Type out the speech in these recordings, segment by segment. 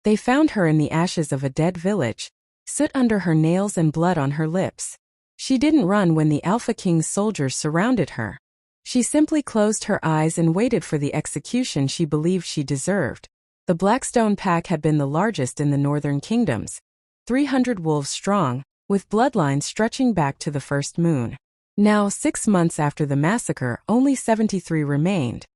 They found her in the ashes of a dead village, soot under her nails and blood on her lips. She didn't run when the Alpha King's soldiers surrounded her. She simply closed her eyes and waited for the execution she believed she deserved. The Blackstone pack had been the largest in the northern kingdoms, 300 wolves strong, with bloodlines stretching back to the first moon. Now, 6 months after the massacre, only 73 remained.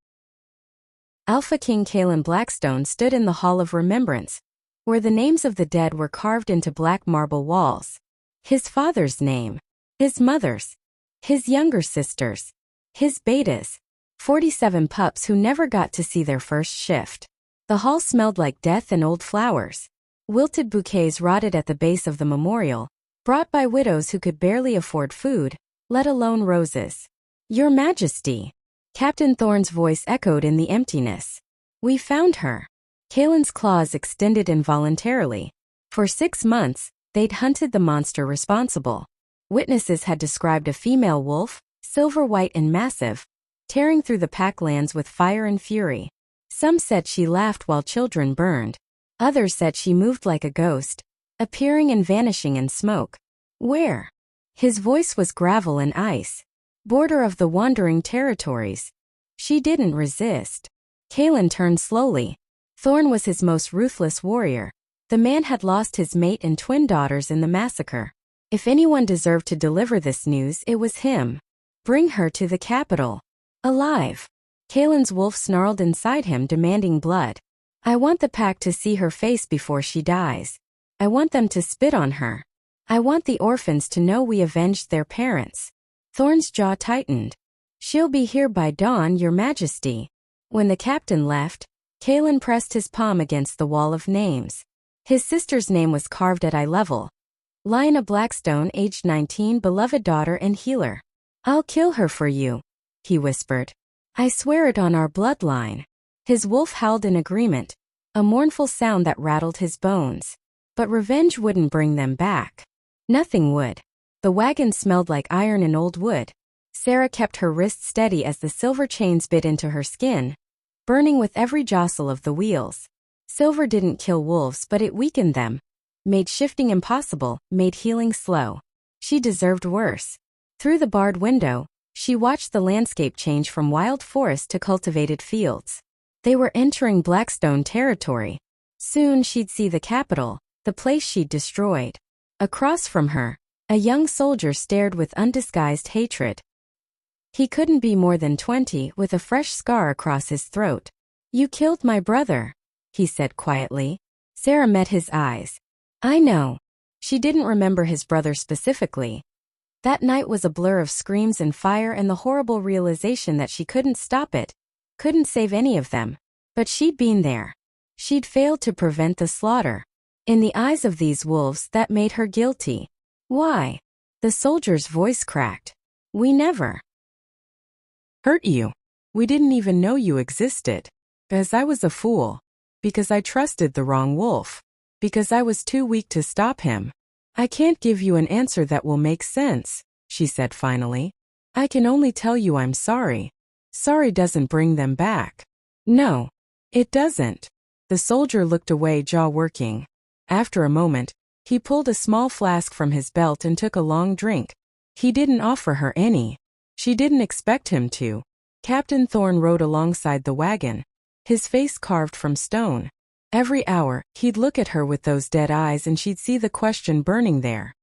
Alpha King Kalen Blackstone stood in the Hall of Remembrance, where the names of the dead were carved into black marble walls. His father's name, his mother's, his younger sister's, his betas, 47 pups who never got to see their first shift. The hall smelled like death and old flowers. Wilted bouquets rotted at the base of the memorial, brought by widows who could barely afford food, let alone roses. Your Majesty, Captain Thorne's voice echoed in the emptiness. We found her. Kalen's claws extended involuntarily. For 6 months, they'd hunted the monster responsible. Witnesses had described a female wolf, silver white and massive, tearing through the packlands with fire and fury. Some said she laughed while children burned. Others said she moved like a ghost, appearing and vanishing in smoke. Where? His voice was gravel and ice. Border of the wandering territories. She didn't resist. Kalen turned slowly. Thorne was his most ruthless warrior. The man had lost his mate and twin daughters in the massacre. If anyone deserved to deliver this news, it was him. Bring her to the capital. Alive. Kalen's wolf snarled inside him, demanding blood. I want the pack to see her face before she dies. I want them to spit on her. I want the orphans to know we avenged their parents. Thorne's jaw tightened. She'll be here by dawn, Your Majesty. When the captain left, Kalen pressed his palm against the wall of names. His sister's name was carved at eye level. Lyanna Blackstone, aged 19, beloved daughter and healer. I'll kill her for you, he whispered. I swear it on our bloodline. His wolf howled in agreement, a mournful sound that rattled his bones. But revenge wouldn't bring them back. Nothing would. The wagon smelled like iron and old wood. Sarah kept her wrist steady as the silver chains bit into her skin, burning with every jostle of the wheels. Silver didn't kill wolves, but it weakened them, made shifting impossible, made healing slow. She deserved worse. Through the barred window, she watched the landscape change from wild forest to cultivated fields. They were entering Blackstone territory. Soon she'd see the capital, the place she'd destroyed. Across from her, a young soldier stared with undisguised hatred. He couldn't be more than 20, with a fresh scar across his throat. You killed my brother, he said quietly. Sarah met his eyes. I know. She didn't remember his brother specifically. That night was a blur of screams and fire and the horrible realization that she couldn't stop it, couldn't save any of them. But she'd been there. She'd failed to prevent the slaughter. In the eyes of these wolves, that made her guilty. Why? The soldier's voice cracked. We never hurt you. We didn't even know you existed. Because I was a fool. Because I trusted the wrong wolf. Because I was too weak to stop him. I can't give you an answer that will make sense, she said finally. I can only tell you I'm sorry. Sorry doesn't bring them back. No, it doesn't. The soldier looked away, jaw working. After a moment, he pulled a small flask from his belt and took a long drink. He didn't offer her any. She didn't expect him to. Captain Thorne rode alongside the wagon, his face carved from stone. Every hour, he'd look at her with those dead eyes and she'd see the question burning there.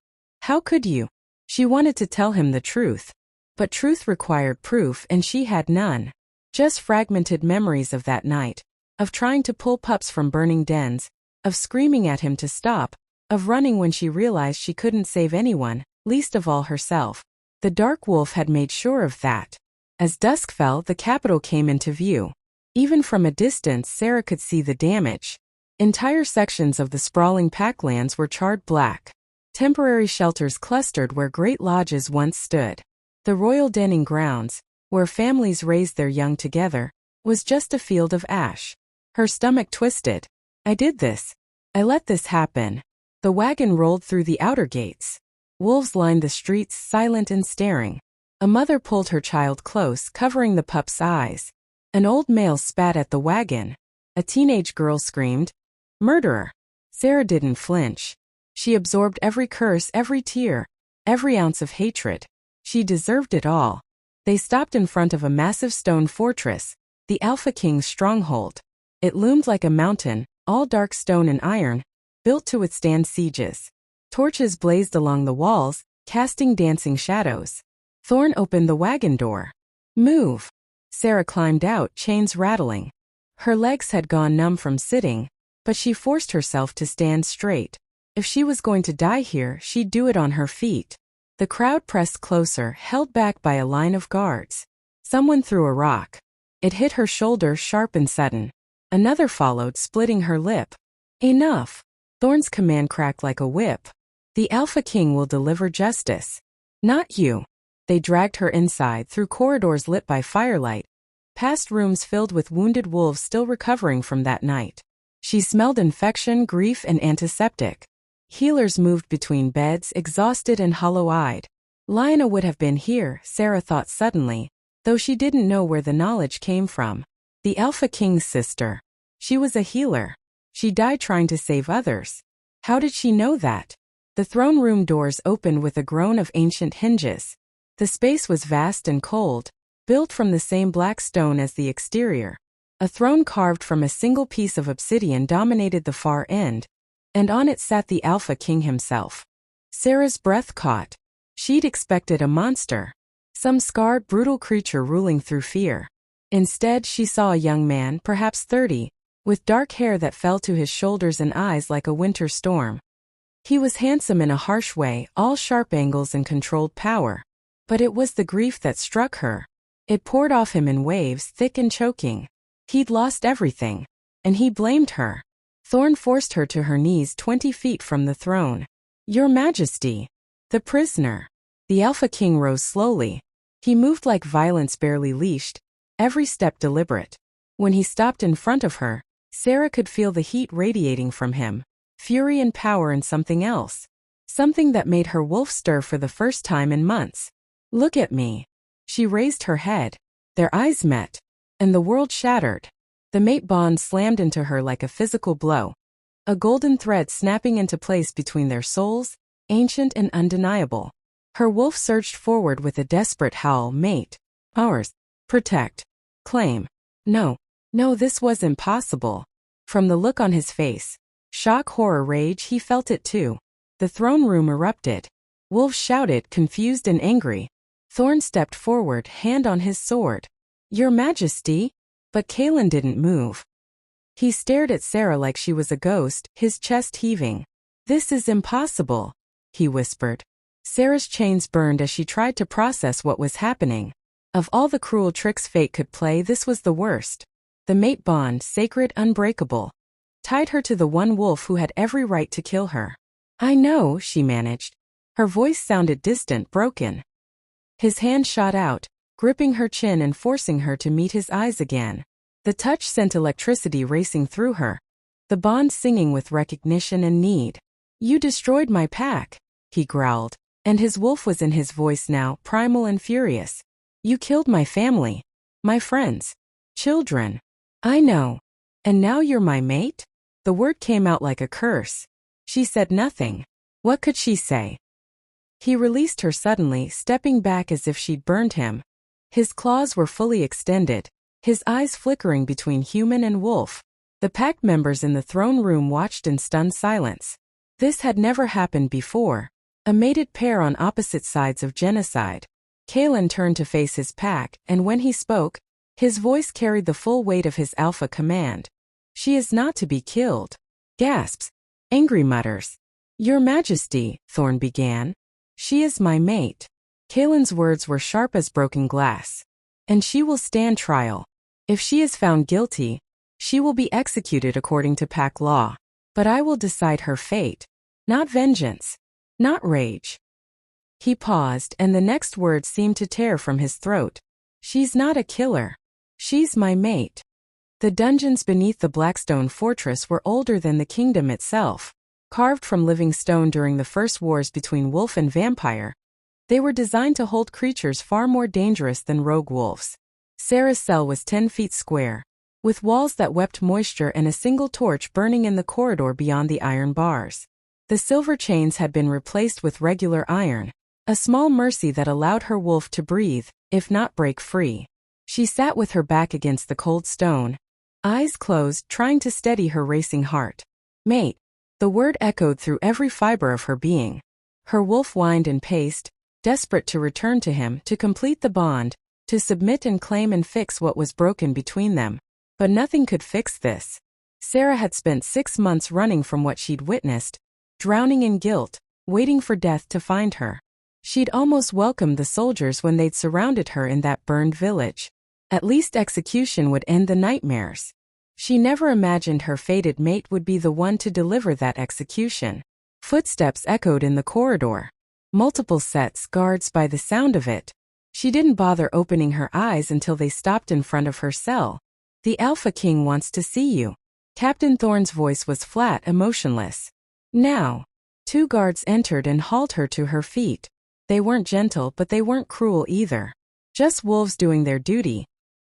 How could you? She wanted to tell him the truth. But truth required proof and she had none. Just fragmented memories of that night, of trying to pull pups from burning dens, of screaming at him to stop, of running when she realized she couldn't save anyone, least of all herself. The dark wolf had made sure of that. As dusk fell, the capital came into view. Even from a distance, Sarah could see the damage. Entire sections of the sprawling packlands were charred black. Temporary shelters clustered where great lodges once stood. The royal denning grounds, where families raised their young together, was just a field of ash. Her stomach twisted. I did this. I let this happen. The wagon rolled through the outer gates. Wolves lined the streets, silent and staring. A mother pulled her child close, covering the pup's eyes. An old male spat at the wagon. A teenage girl screamed, Murderer. Sarah didn't flinch. She absorbed every curse, every tear, every ounce of hatred. She deserved it all. They stopped in front of a massive stone fortress, the Alpha King's stronghold. It loomed like a mountain, all dark stone and iron, built to withstand sieges. Torches blazed along the walls, casting dancing shadows. Thorn opened the wagon door. Move. Sarah climbed out, chains rattling. Her legs had gone numb from sitting, but she forced herself to stand straight. If she was going to die here, she'd do it on her feet. The crowd pressed closer, held back by a line of guards. Someone threw a rock. It hit her shoulder, sharp and sudden. Another followed, splitting her lip. Enough. Thorn's command cracked like a whip. The Alpha King will deliver justice. Not you. They dragged her inside, through corridors lit by firelight, past rooms filled with wounded wolves still recovering from that night. She smelled infection, grief, and antiseptic. Healers moved between beds, exhausted and hollow-eyed. Lionel would have been here, Sarah thought suddenly, though she didn't know where the knowledge came from. The Alpha King's sister. She was a healer. She died trying to save others. How did she know that? The throne room doors opened with a groan of ancient hinges. The space was vast and cold, built from the same black stone as the exterior. A throne carved from a single piece of obsidian dominated the far end, and on it sat the Alpha King himself. Sarah's breath caught. She'd expected a monster, some scarred, brutal creature ruling through fear. Instead, she saw a young man, perhaps 30, with dark hair that fell to his shoulders and eyes like a winter storm. He was handsome in a harsh way, all sharp angles and controlled power. But it was the grief that struck her. It poured off him in waves, thick and choking. He'd lost everything, and he blamed her. Thorn forced her to her knees 20 feet from the throne. Your Majesty. The prisoner. The Alpha King rose slowly. He moved like violence barely leashed, every step deliberate. When he stopped in front of her, Sarah could feel the heat radiating from him, fury and power and something else. Something that made her wolf stir for the first time in months. Look at me. She raised her head. Their eyes met, and the world shattered. The mate bond slammed into her like a physical blow. A golden thread snapping into place between their souls, ancient and undeniable. Her wolf surged forward with a desperate howl. Mate. Ours. Protect. Claim. No. No, this was impossible. From the look on his face, shock, horror, rage, he felt it too. The throne room erupted. Wolves shouted, confused and angry. Thorn stepped forward, hand on his sword. Your Majesty? But Kalen didn't move. He stared at Sarah like she was a ghost, his chest heaving. This is impossible, he whispered. Sarah's chains burned as she tried to process what was happening. Of all the cruel tricks fate could play, this was the worst. The mate bond, sacred, unbreakable, tied her to the one wolf who had every right to kill her. I know, she managed. Her voice sounded distant, broken. His hand shot out, gripping her chin and forcing her to meet his eyes again. The touch sent electricity racing through her, the bond singing with recognition and need. You destroyed my pack, he growled, and his wolf was in his voice now, primal and furious. You killed my family, my friends, children. I know. And now you're my mate? The word came out like a curse. She said nothing. What could she say? He released her suddenly, stepping back as if she'd burned him. His claws were fully extended, his eyes flickering between human and wolf. The pack members in the throne room watched in stunned silence. This had never happened before. A mated pair on opposite sides of genocide. Kalen turned to face his pack, and when he spoke, his voice carried the full weight of his alpha command. She is not to be killed. Gasps. Angry mutters. Your Majesty, Thorn began. She is my mate. Kalen's words were sharp as broken glass. And she will stand trial. If she is found guilty, she will be executed according to pack law. But I will decide her fate. Not vengeance. Not rage. He paused, and the next word seemed to tear from his throat. She's not a killer. She's my mate. The dungeons beneath the Blackstone fortress were older than the kingdom itself. Carved from living stone during the first wars between wolf and vampire, they were designed to hold creatures far more dangerous than rogue wolves. Sarah's cell was 10 feet square. with walls that wept moisture and a single torch burning in the corridor beyond the iron bars. The silver chains had been replaced with regular iron, a small mercy that allowed her wolf to breathe, if not break free. She sat with her back against the cold stone, eyes closed, trying to steady her racing heart. Mate. The word echoed through every fiber of her being. Her wolf whined and paced, desperate to return to him, to complete the bond, to submit and claim and fix what was broken between them. But nothing could fix this. Sarah had spent 6 months running from what she'd witnessed, drowning in guilt, waiting for death to find her. She'd almost welcomed the soldiers when they'd surrounded her in that burned village. At least execution would end the nightmares. She never imagined her fated mate would be the one to deliver that execution. Footsteps echoed in the corridor. Multiple sets, guards by the sound of it. She didn't bother opening her eyes until they stopped in front of her cell. The Alpha King wants to see you. Captain Thorne's voice was flat, emotionless. Now. 2 guards entered and hauled her to her feet. They weren't gentle, but they weren't cruel either. Just wolves doing their duty,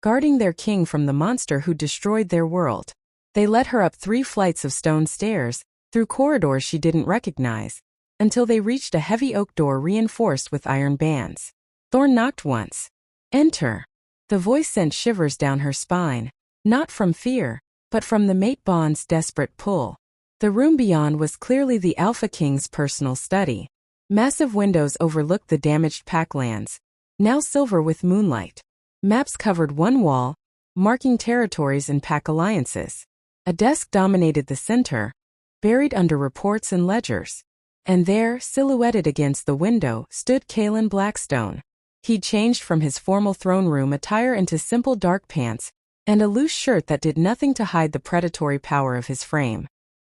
guarding their king from the monster who destroyed their world. They led her up 3 flights of stone stairs, through corridors she didn't recognize, until they reached a heavy oak door reinforced with iron bands. Thorne knocked once. Enter. The voice sent shivers down her spine, not from fear, but from the mate bond's desperate pull. The room beyond was clearly the Alpha King's personal study. Massive windows overlooked the damaged packlands, now silver with moonlight. Maps covered one wall, marking territories and pack alliances. A desk dominated the center, buried under reports and ledgers. And there, silhouetted against the window, stood Kalen Blackstone. He'd changed from his formal throne room attire into simple dark pants and a loose shirt that did nothing to hide the predatory power of his frame.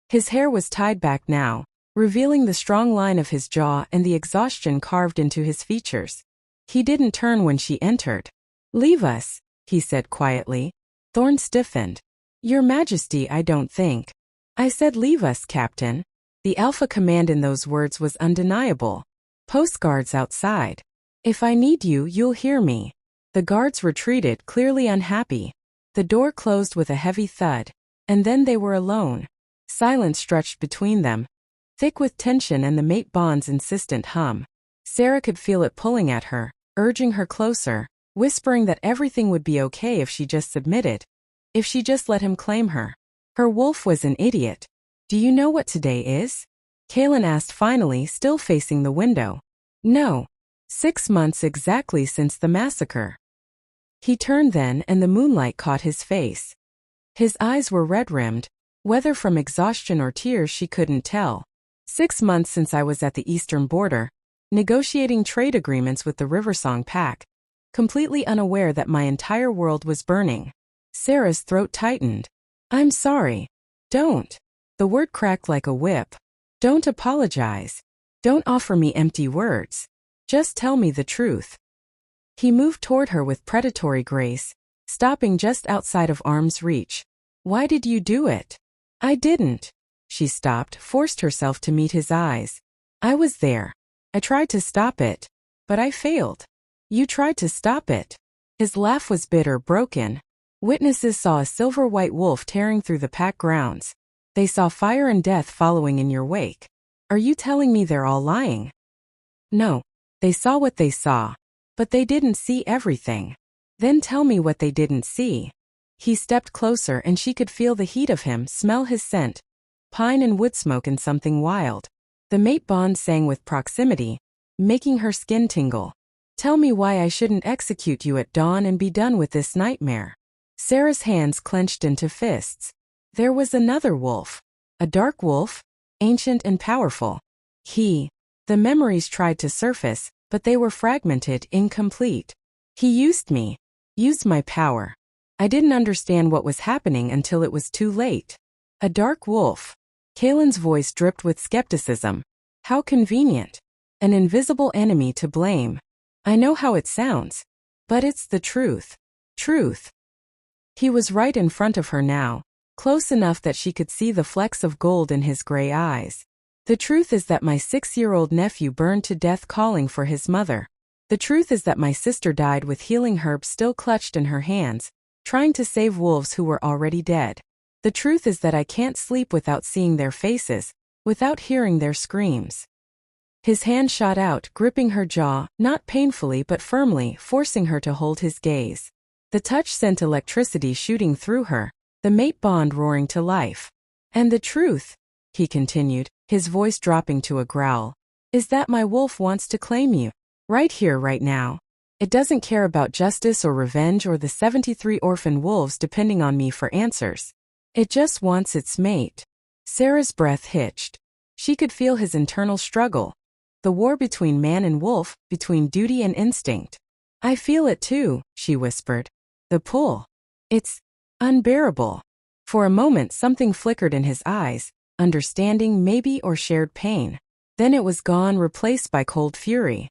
His hair was tied back now, revealing the strong line of his jaw and the exhaustion carved into his features. He didn't turn when she entered. "Leave us," he said quietly. Thorne stiffened. "Your Majesty, I don't think." "I said leave us, Captain." The Alpha command in those words was undeniable. "Postguards outside. If I need you, you'll hear me." The guards retreated, clearly unhappy. The door closed with a heavy thud, and then they were alone. Silence stretched between them, thick with tension and the mate bond's insistent hum. Sarah could feel it pulling at her, urging her closer, whispering that everything would be okay if she just submitted, if she just let him claim her. Her wolf was an idiot. "Do you know what today is?" Kalen asked finally, still facing the window. "No. 6 months exactly since the massacre." He turned then, and the moonlight caught his face. His eyes were red-rimmed, whether from exhaustion or tears she couldn't tell. 6 months since I was at the eastern border, negotiating trade agreements with the Riversong Pack, completely unaware that my entire world was burning. Sarah's throat tightened. "I'm sorry." "Don't." The word cracked like a whip. "Don't apologize. Don't offer me empty words. Just tell me the truth." He moved toward her with predatory grace, stopping just outside of arm's reach. "Why did you do it?" "I didn't." She stopped, forced herself to meet his eyes. "I was there. I tried to stop it, but I failed." "You tried to stop it." His laugh was bitter, broken. "Witnesses saw a silver-white wolf tearing through the pack grounds. They saw fire and death following in your wake. Are you telling me they're all lying?" "No. They saw what they saw. But they didn't see everything." "Then tell me what they didn't see." He stepped closer and she could feel the heat of him, smell his scent. Pine and wood smoke and something wild. The mate bond sang with proximity, making her skin tingle. "Tell me why I shouldn't execute you at dawn and be done with this nightmare." Sarah's hands clenched into fists. There was another wolf. A dark wolf, ancient and powerful. The memories tried to surface, but they were fragmented, incomplete. "He used me. Used my power. I didn't understand what was happening until it was too late." "A dark wolf." Kalen's voice dripped with skepticism. "How convenient. An invisible enemy to blame. I know how it sounds. But it's the truth." "Truth." He was right in front of her now, close enough that she could see the flecks of gold in his gray eyes. "The truth is that my 6-year-old nephew burned to death calling for his mother. The truth is that my sister died with healing herbs still clutched in her hands, trying to save wolves who were already dead. The truth is that I can't sleep without seeing their faces, without hearing their screams. His hand shot out, gripping her jaw, not painfully but firmly, forcing her to hold his gaze. The touch sent electricity shooting through her, the mate bond roaring to life. And the truth, he continued, his voice dropping to a growl, is that my wolf wants to claim you. Right here, right now. It doesn't care about justice or revenge or the 73 orphan wolves depending on me for answers. It just wants its mate. Sarah's breath hitched. She could feel his internal struggle. The war between man and wolf, between duty and instinct. I feel it too, she whispered. The pull. It's unbearable. For a moment something flickered in his eyes, understanding maybe or shared pain. Then it was gone, replaced by cold fury.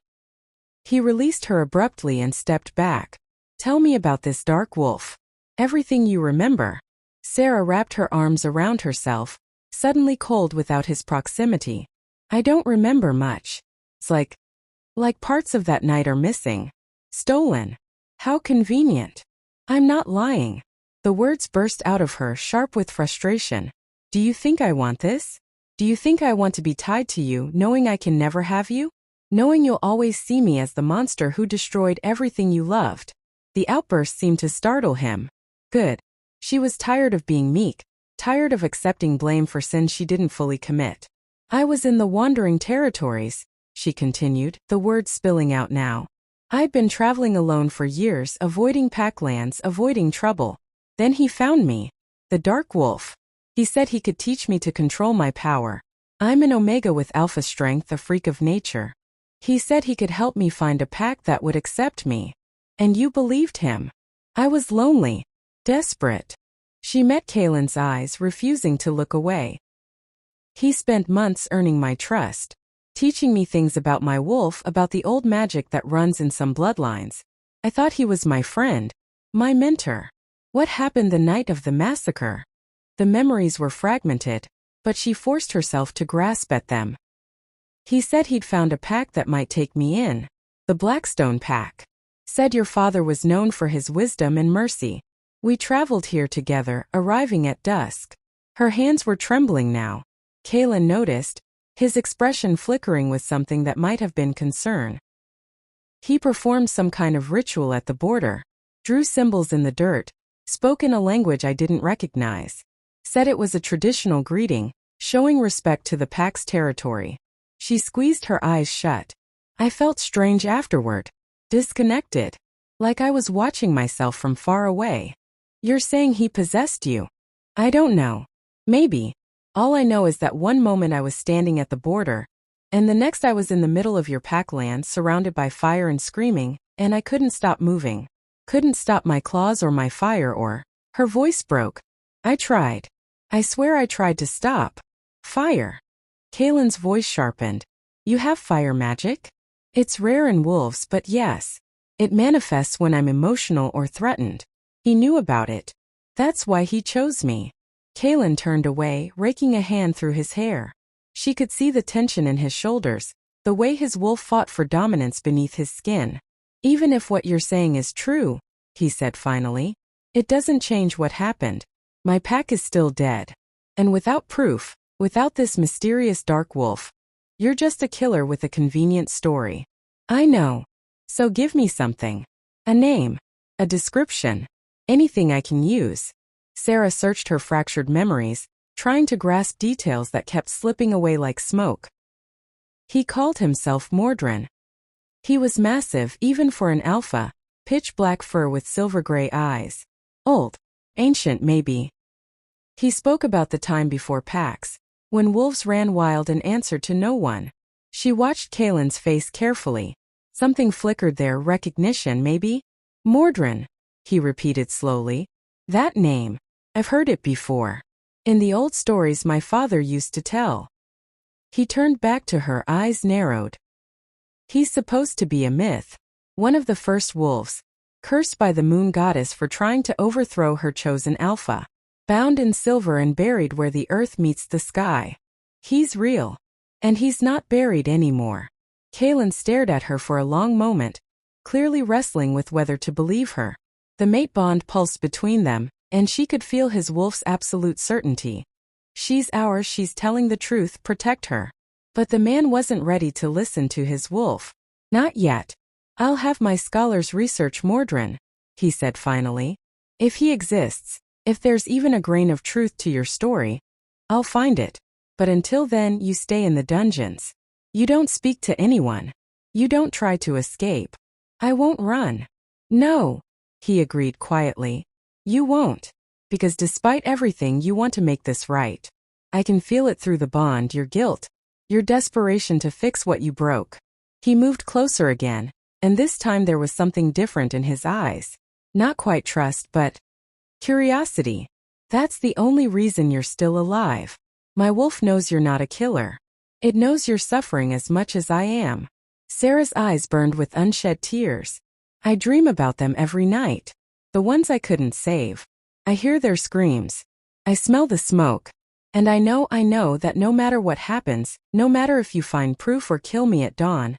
He released her abruptly and stepped back. Tell me about this dark wolf. Everything you remember. Sarah wrapped her arms around herself, suddenly cold without his proximity. I don't remember much. It's like parts of that night are missing. Stolen. How convenient. I'm not lying. The words burst out of her, sharp with frustration. Do you think I want this? Do you think I want to be tied to you, knowing I can never have you? Knowing you'll always see me as the monster who destroyed everything you loved? The outburst seemed to startle him. Good. She was tired of being meek, tired of accepting blame for sins she didn't fully commit. I was in the wandering territories, she continued, the words spilling out now. I'd been traveling alone for years, avoiding packlands, avoiding trouble. Then he found me. The Dark Wolf. He said he could teach me to control my power. I'm an Omega with alpha strength, a freak of nature. He said he could help me find a pack that would accept me. And you believed him. I was lonely. Desperate. She met Kaylin's eyes, refusing to look away. He spent months earning my trust, teaching me things about my wolf, about the old magic that runs in some bloodlines. I thought he was my friend, my mentor. What happened the night of the massacre? The memories were fragmented, but she forced herself to grasp at them. He said he'd found a pack that might take me in. The Blackstone pack. Said your father was known for his wisdom and mercy. We traveled here together, arriving at dusk. Her hands were trembling now. Kaylin noticed, his expression flickering with something that might have been concern. He performed some kind of ritual at the border, drew symbols in the dirt, spoke in a language I didn't recognize. Said it was a traditional greeting, showing respect to the pack's territory. She squeezed her eyes shut. I felt strange afterward. Disconnected. Like I was watching myself from far away. You're saying he possessed you? I don't know. Maybe. All I know is that one moment I was standing at the border, and the next I was in the middle of your packland, surrounded by fire and screaming, and I couldn't stop moving. Couldn't stop my claws or my fire or... Her voice broke. I tried. I swear I tried to stop. Fire. Kaylin's voice sharpened. You have fire magic? It's rare in wolves, but yes. It manifests when I'm emotional or threatened. He knew about it. That's why he chose me. Kaylin turned away, raking a hand through his hair. She could see the tension in his shoulders, the way his wolf fought for dominance beneath his skin. Even if what you're saying is true, he said finally, it doesn't change what happened. My pack is still dead. And without proof, without this mysterious dark wolf, you're just a killer with a convenient story. I know. So give me something. A name. A description. Anything I can use. Sarah searched her fractured memories, trying to grasp details that kept slipping away like smoke. He called himself Mordrin. He was massive even for an alpha, pitch black fur with silver-gray eyes. Old. Ancient maybe. He spoke about the time before packs, when wolves ran wild and answered to no one. She watched Kaylin's face carefully. Something flickered there, recognition maybe? Mordrin, he repeated slowly. That name. I've heard it before. In the old stories my father used to tell. He turned back to her, eyes narrowed. He's supposed to be a myth. One of the first wolves, cursed by the moon goddess for trying to overthrow her chosen alpha. Bound in silver and buried where the earth meets the sky. He's real. And he's not buried anymore. Kaylin stared at her for a long moment, clearly wrestling with whether to believe her. The mate bond pulsed between them, and she could feel his wolf's absolute certainty. She's ours, she's telling the truth, protect her. But the man wasn't ready to listen to his wolf. Not yet. I'll have my scholars research Mordrin, he said finally. If he exists, if there's even a grain of truth to your story, I'll find it. But until then, you stay in the dungeons. You don't speak to anyone. You don't try to escape. I won't run. No, he agreed quietly. You won't. Because despite everything, you want to make this right. I can feel it through the bond, your guilt, your desperation to fix what you broke. He moved closer again, and this time there was something different in his eyes. Not quite trust, but curiosity. That's the only reason you're still alive. My wolf knows you're not a killer. It knows you're suffering as much as I am. Sarah's eyes burned with unshed tears. I dream about them every night. The ones I couldn't save. I hear their screams. I smell the smoke. And I know that no matter what happens, no matter if you find proof or kill me at dawn,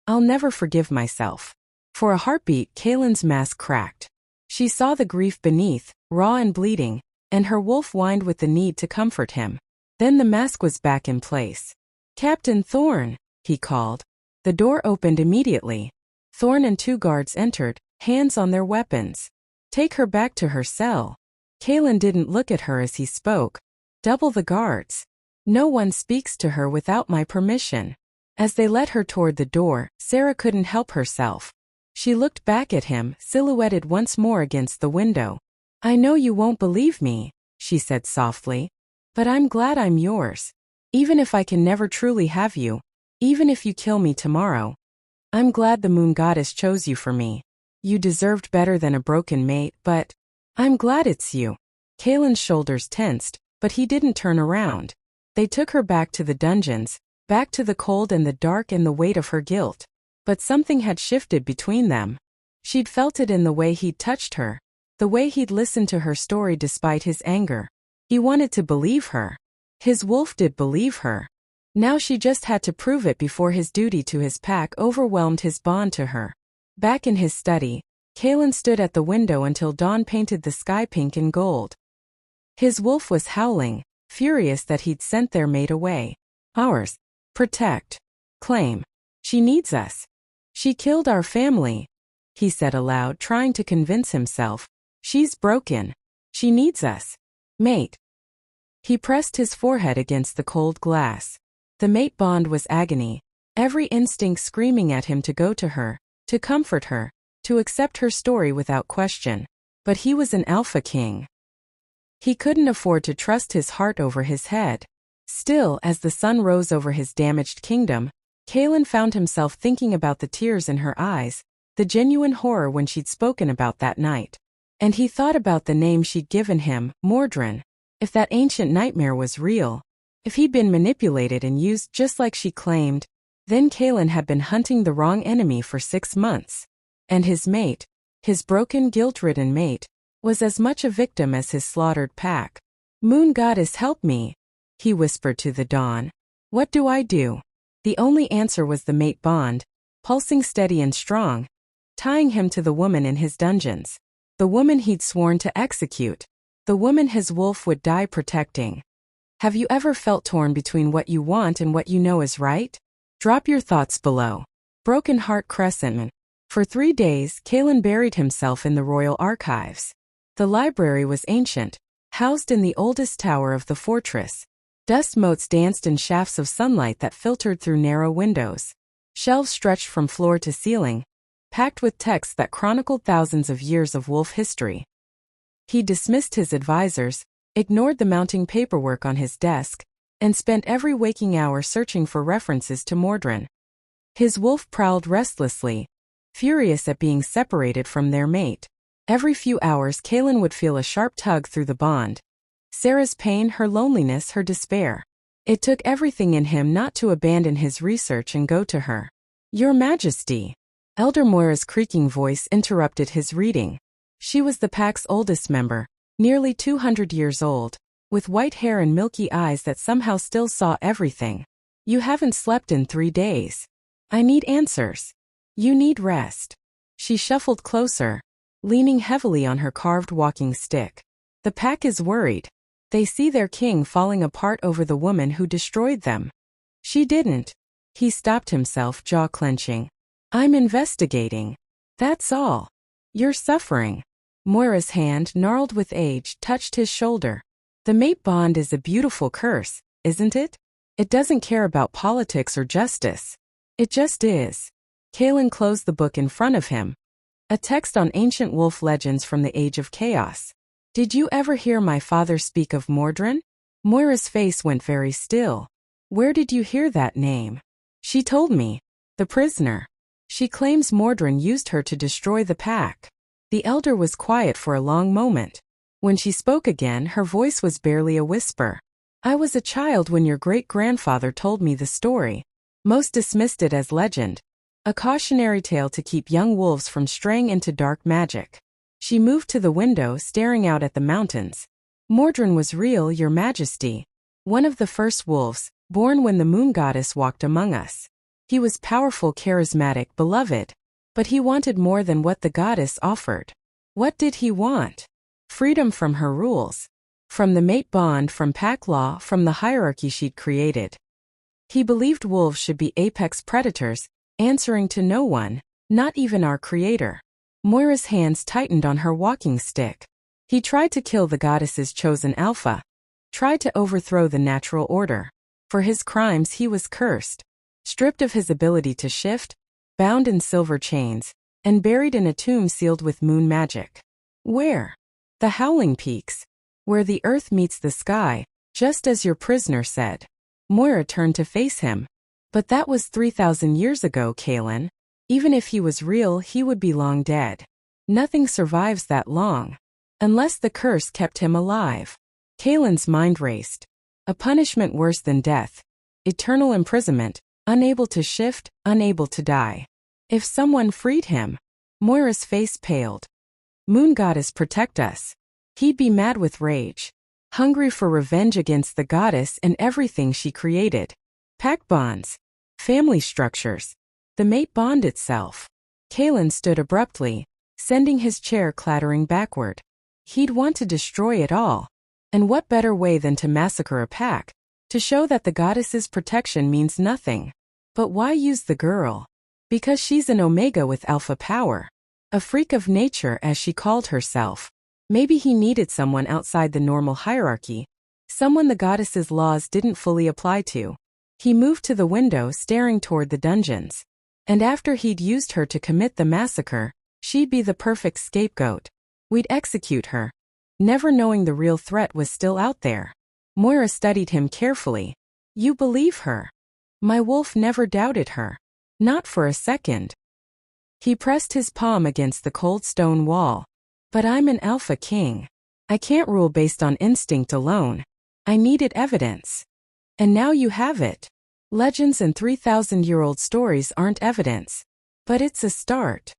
I'll never forgive myself. For a heartbeat, Kaylin's mask cracked. She saw the grief beneath, raw and bleeding, and her wolf whined with the need to comfort him. Then the mask was back in place. Captain Thorne, he called. The door opened immediately. Thorne and 2 guards entered, hands on their weapons. Take her back to her cell. Kaylin didn't look at her as he spoke. Double the guards. No one speaks to her without my permission. As they led her toward the door, Sarah couldn't help herself. She looked back at him, silhouetted once more against the window. I know you won't believe me, she said softly. But I'm glad I'm yours. Even if I can never truly have you, even if you kill me tomorrow, I'm glad the moon goddess chose you for me. You deserved better than a broken mate, but I'm glad it's you. Kaylin's shoulders tensed, but he didn't turn around. They took her back to the dungeons, back to the cold and the dark and the weight of her guilt. But something had shifted between them. She'd felt it in the way he'd touched her, the way he'd listened to her story despite his anger. He wanted to believe her. His wolf did believe her. Now she just had to prove it before his duty to his pack overwhelmed his bond to her. Back in his study, Kaylin stood at the window until dawn painted the sky pink and gold. His wolf was howling, furious that he'd sent their mate away. Ours. Protect. Claim. She needs us. She killed our family, he said aloud, trying to convince himself. She's broken. She needs us. Mate. He pressed his forehead against the cold glass. The mate bond was agony, every instinct screaming at him to go to her, to comfort her, to accept her story without question. But he was an alpha king. He couldn't afford to trust his heart over his head. Still, as the sun rose over his damaged kingdom, Kaylin found himself thinking about the tears in her eyes, the genuine horror when she'd spoken about that night. And he thought about the name she'd given him, Mordrin. If that ancient nightmare was real, if he'd been manipulated and used just like she claimed, then Kaylin had been hunting the wrong enemy for 6 months. And his mate, his broken, guilt-ridden mate, was as much a victim as his slaughtered pack. Moon goddess, help me, he whispered to the dawn. What do I do? The only answer was the mate bond, pulsing steady and strong, tying him to the woman in his dungeons. The woman he'd sworn to execute. The woman his wolf would die protecting. Have you ever felt torn between what you want and what you know is right? Drop your thoughts below. Broken Heart Crescent. For 3 days, Kaylin buried himself in the royal archives. The library was ancient, housed in the oldest tower of the fortress. Dust motes danced in shafts of sunlight that filtered through narrow windows. Shelves stretched from floor to ceiling, packed with texts that chronicled thousands of years of wolf history. He dismissed his advisors, ignored the mounting paperwork on his desk, and spent every waking hour searching for references to Mordrin. His wolf prowled restlessly, furious at being separated from their mate. Every few hours, Kaylin would feel a sharp tug through the bond. Sarah's pain, her loneliness, her despair. It took everything in him not to abandon his research and go to her. Your Majesty. Elder Moira's creaking voice interrupted his reading. She was the pack's oldest member, nearly 200 years old, with white hair and milky eyes that somehow still saw everything. You haven't slept in 3 days. I need answers. You need rest. She shuffled closer, leaning heavily on her carved walking stick. The pack is worried. They see their king falling apart over the woman who destroyed them. She didn't. He stopped himself, jaw clenching. I'm investigating. That's all. You're suffering. Moira's hand, gnarled with age, touched his shoulder. The mate bond is a beautiful curse, isn't it? It doesn't care about politics or justice. It just is. Kaelin closed the book in front of him. A text on ancient wolf legends from the Age of Chaos. Did you ever hear my father speak of Mordrin? Moira's face went very still. Where did you hear that name? She told me. The prisoner. She claims Mordrin used her to destroy the pack. The elder was quiet for a long moment. When she spoke again, her voice was barely a whisper. I was a child when your great-grandfather told me the story. Most dismissed it as legend. A cautionary tale to keep young wolves from straying into dark magic. She moved to the window, staring out at the mountains. Mordrin was real, your majesty. One of the first wolves, born when the moon goddess walked among us. He was powerful, charismatic, beloved. But he wanted more than what the goddess offered. What did he want? Freedom from her rules. From the mate bond, from pack law, from the hierarchy she'd created. He believed wolves should be apex predators, answering to no one, not even our creator. Moira's hands tightened on her walking stick. He tried to kill the goddess's chosen alpha. Tried to overthrow the natural order. For his crimes he was cursed. Stripped of his ability to shift, bound in silver chains, and buried in a tomb sealed with moon magic. Where? The Howling Peaks. Where the earth meets the sky, just as your prisoner said. Moira turned to face him. But that was 3,000 years ago, Kaelin. Even if he was real, he would be long dead. Nothing survives that long. Unless the curse kept him alive. Kaelin's mind raced. A punishment worse than death. Eternal imprisonment, unable to shift, unable to die. If someone freed him. Moira's face paled. Moon goddess, protect us. He'd be mad with rage. Hungry for revenge against the goddess and everything she created. Pack bonds. Family structures. The mate bond itself. Kaelin stood abruptly, sending his chair clattering backward. He'd want to destroy it all. And what better way than to massacre a pack? To show that the goddess's protection means nothing. But why use the girl? Because she's an Omega with alpha power. A freak of nature, as she called herself. Maybe he needed someone outside the normal hierarchy. Someone the goddess's laws didn't fully apply to. He moved to the window, staring toward the dungeons. And after he'd used her to commit the massacre, she'd be the perfect scapegoat. We'd execute her. Never knowing the real threat was still out there. Moira studied him carefully. You believe her? My wolf never doubted her. Not for a second. He pressed his palm against the cold stone wall. But I'm an alpha king. I can't rule based on instinct alone. I needed evidence. And now you have it. Legends and 3,000-year-old stories aren't evidence. But it's a start.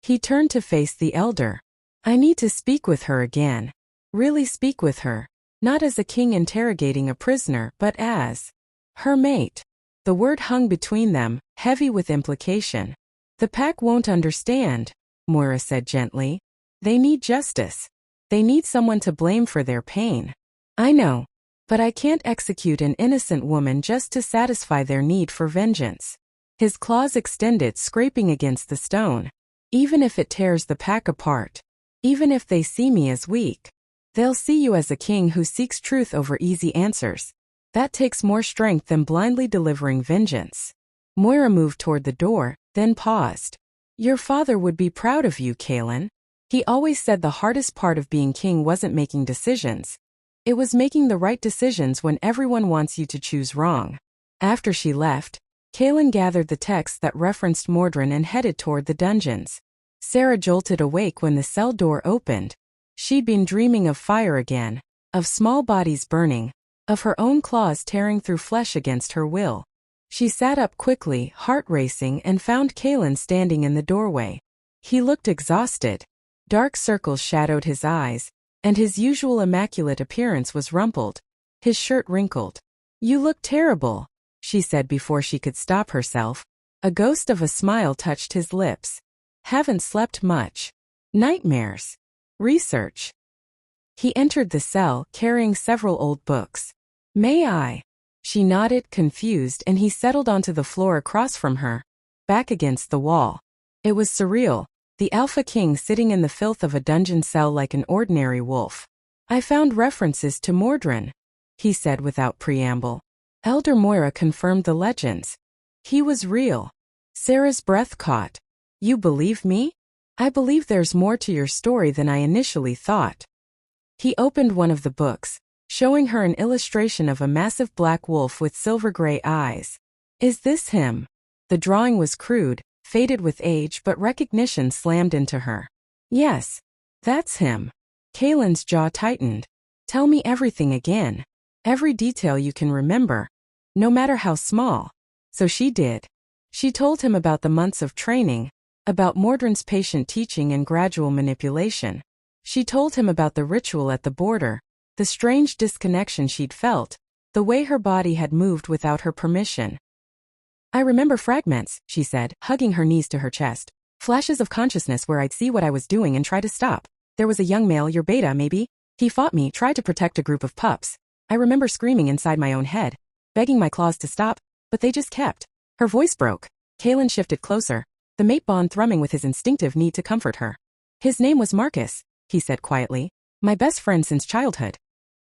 He turned to face the elder. I need to speak with her again. Really speak with her. Not as a king interrogating a prisoner, but as her mate. The word hung between them, heavy with implication. The pack won't understand, Moira said gently. They need justice. They need someone to blame for their pain. I know. But I can't execute an innocent woman just to satisfy their need for vengeance. His claws extended, scraping against the stone. Even if it tears the pack apart. Even if they see me as weak. They'll see you as a king who seeks truth over easy answers. That takes more strength than blindly delivering vengeance. Moira moved toward the door, then paused. Your father would be proud of you, Kaelin. He always said the hardest part of being king wasn't making decisions. It was making the right decisions when everyone wants you to choose wrong. After she left, Kaelin gathered the text that referenced Mordrin and headed toward the dungeons. Sarah jolted awake when the cell door opened. She'd been dreaming of fire again, of small bodies burning, of her own claws tearing through flesh against her will. She sat up quickly, heart racing, and found Kaelin standing in the doorway. He looked exhausted. Dark circles shadowed his eyes, and his usual immaculate appearance was rumpled. His shirt wrinkled. You look terrible, she said before she could stop herself. A ghost of a smile touched his lips. Haven't slept much. Nightmares. Research. He entered the cell, carrying several old books. May I? She nodded, confused, and he settled onto the floor across from her, back against the wall. It was surreal, the Alpha King sitting in the filth of a dungeon cell like an ordinary wolf. I found references to Mordrin, he said without preamble. Elder Moira confirmed the legends. He was real. Sarah's breath caught. You believe me? I believe there's more to your story than I initially thought. He opened one of the books, showing her an illustration of a massive black wolf with silver-gray eyes. Is this him? The drawing was crude, faded with age, but recognition slammed into her. Yes, that's him. Kaylin's jaw tightened. Tell me everything again. Every detail you can remember, no matter how small. So she did. She told him about the months of training, about Mordrin's patient teaching and gradual manipulation. She told him about the ritual at the border, the strange disconnection she'd felt, the way her body had moved without her permission. I remember fragments, she said, hugging her knees to her chest. Flashes of consciousness where I'd see what I was doing and try to stop. There was a young male, your beta maybe. He fought me, tried to protect a group of pups. I remember screaming inside my own head, begging my claws to stop, but they just kept. Her voice broke. Kaylin shifted closer, the mate bond thrumming with his instinctive need to comfort her. His name was Marcus, he said quietly. My best friend since childhood.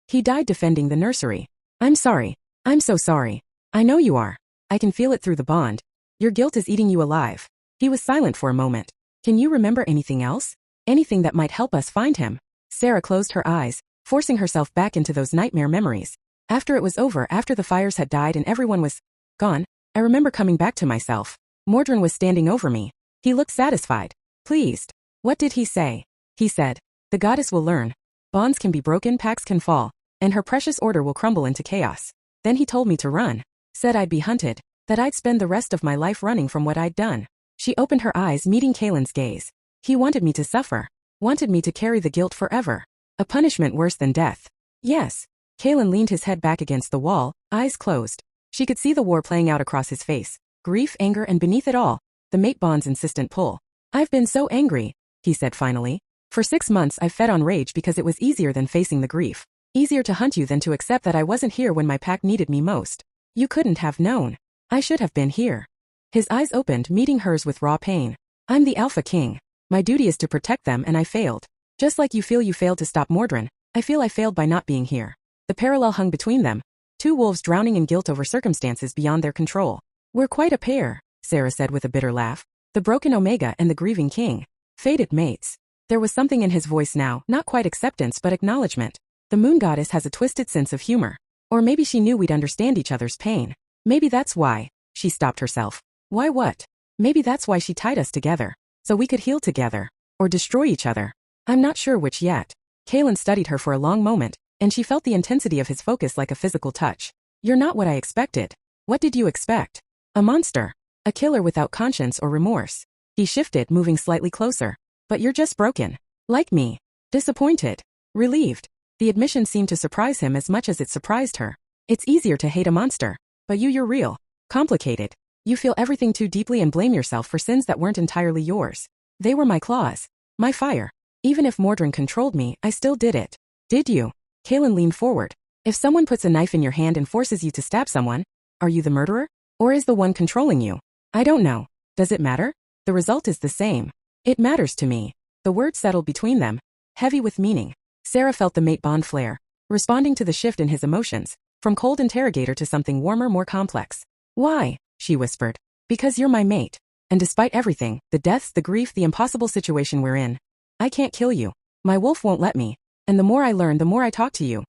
He died defending the nursery. I'm sorry. I'm so sorry. I know you are. I can feel it through the bond. Your guilt is eating you alive. He was silent for a moment. Can you remember anything else? Anything that might help us find him? Sarah closed her eyes, forcing herself back into those nightmare memories. After it was over, after the fires had died and everyone was gone, I remember coming back to myself. Mordrin was standing over me. He looked satisfied, pleased. What did he say? He said, the goddess will learn. Bonds can be broken, pacts can fall, and her precious order will crumble into chaos. Then he told me to run. Said I'd be hunted, that I'd spend the rest of my life running from what I'd done. She opened her eyes, meeting Kaylin's gaze. He wanted me to suffer. Wanted me to carry the guilt forever. A punishment worse than death. Yes. Kaylin leaned his head back against the wall, eyes closed. She could see the war playing out across his face. Grief, anger, and beneath it all, the mate bond's insistent pull. I've been so angry, he said finally. For 6 months I've fed on rage because it was easier than facing the grief. Easier to hunt you than to accept that I wasn't here when my pack needed me most. You couldn't have known. I should have been here. His eyes opened, meeting hers with raw pain. I'm the Alpha King. My duty is to protect them and I failed. Just like you feel you failed to stop Mordrin, I feel I failed by not being here. The parallel hung between them. Two wolves drowning in guilt over circumstances beyond their control. We're quite a pair, Sarah said with a bitter laugh. The broken Omega and the grieving King. Fated mates. There was something in his voice now, not quite acceptance but acknowledgement. The moon goddess has a twisted sense of humor. Or maybe she knew we'd understand each other's pain. Maybe that's why. She stopped herself. Why what? Maybe that's why she tied us together. So we could heal together. Or destroy each other. I'm not sure which yet. Kaylin studied her for a long moment, and she felt the intensity of his focus like a physical touch. You're not what I expected. What did you expect? A monster. A killer without conscience or remorse. He shifted, moving slightly closer. But you're just broken. Like me. Disappointed. Relieved. The admission seemed to surprise him as much as it surprised her. It's easier to hate a monster. But you're real. Complicated. You feel everything too deeply and blame yourself for sins that weren't entirely yours. They were my claws. My fire. Even if Mordrin controlled me, I still did it. Did you? Kaylin leaned forward. If someone puts a knife in your hand and forces you to stab someone, are you the murderer? Or is the one controlling you? I don't know. Does it matter? The result is the same. It matters to me. The words settled between them, heavy with meaning. Sarah felt the mate bond flare, responding to the shift in his emotions, from cold interrogator to something warmer, more complex. Why? She whispered. Because you're my mate. And despite everything, the deaths, the grief, the impossible situation we're in, I can't kill you. My wolf won't let me. And the more I learn, the more I talk to you,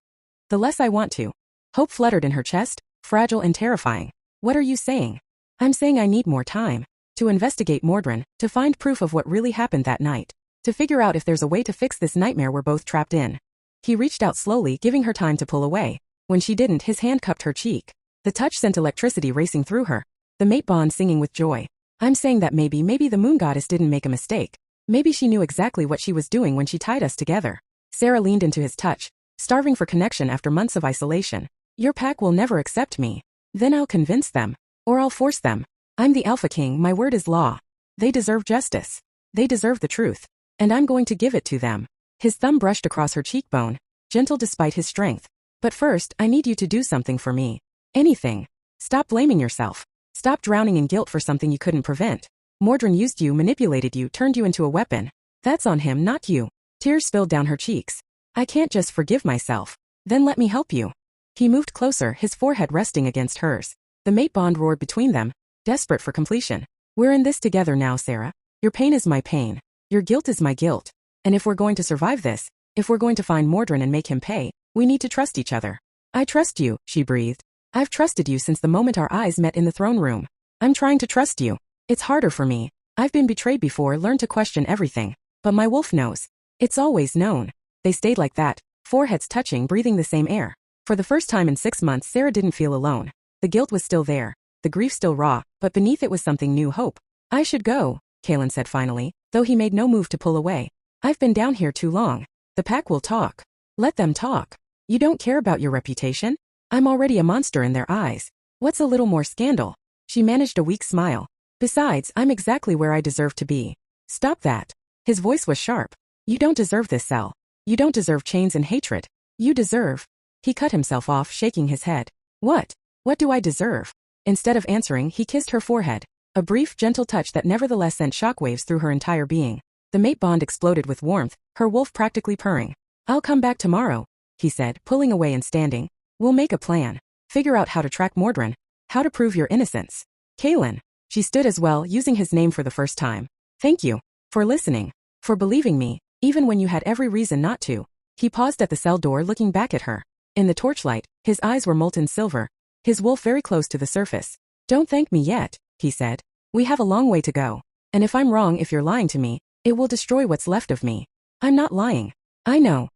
the less I want to. Hope fluttered in her chest, fragile and terrifying. What are you saying? I'm saying I need more time. To investigate Mordrin, to find proof of what really happened that night. To figure out if there's a way to fix this nightmare we're both trapped in. He reached out slowly, giving her time to pull away. When she didn't, his hand cupped her cheek. The touch sent electricity racing through her. The mate bond singing with joy. I'm saying that maybe the moon goddess didn't make a mistake. Maybe she knew exactly what she was doing when she tied us together. Sarah leaned into his touch, starving for connection after months of isolation. Your pack will never accept me. Then I'll convince them. Or I'll force them. I'm the Alpha King, my word is law. They deserve justice. They deserve the truth. And I'm going to give it to them. His thumb brushed across her cheekbone, gentle despite his strength. But first, I need you to do something for me. Anything. Stop blaming yourself. Stop drowning in guilt for something you couldn't prevent. Mordrin used you, manipulated you, turned you into a weapon. That's on him, not you. Tears spilled down her cheeks. I can't just forgive myself. Then let me help you. He moved closer, his forehead resting against hers. The mate bond roared between them, desperate for completion. We're in this together now, Sarah. Your pain is my pain. Your guilt is my guilt. And if we're going to survive this, if we're going to find Mordrin and make him pay, we need to trust each other. I trust you, she breathed. I've trusted you since the moment our eyes met in the throne room. I'm trying to trust you. It's harder for me. I've been betrayed before, learned to question everything. But my wolf knows. It's always known. They stayed like that, foreheads touching, breathing the same air. For the first time in 6 months, Sarah didn't feel alone. The guilt was still there, the grief still raw, but beneath it was something new, hope. I should go, Kaelin said finally, though he made no move to pull away. I've been down here too long. The pack will talk. Let them talk. You don't care about your reputation? I'm already a monster in their eyes. What's a little more scandal? She managed a weak smile. Besides, I'm exactly where I deserve to be. Stop that. His voice was sharp. You don't deserve this, Cell. You don't deserve chains and hatred. You deserve. He cut himself off, shaking his head. What? What do I deserve? Instead of answering, he kissed her forehead. A brief, gentle touch that nevertheless sent shockwaves through her entire being. The mate bond exploded with warmth, her wolf practically purring. I'll come back tomorrow, he said, pulling away and standing. We'll make a plan. Figure out how to track Mordrin. How to prove your innocence. Kaelin. She stood as well, using his name for the first time. Thank you. For listening. For believing me, even when you had every reason not to. He paused at the cell door, looking back at her. In the torchlight, his eyes were molten silver. His wolf very close to the surface. Don't thank me yet, he said. We have a long way to go. And if I'm wrong, if you're lying to me, it will destroy what's left of me. I'm not lying. I know.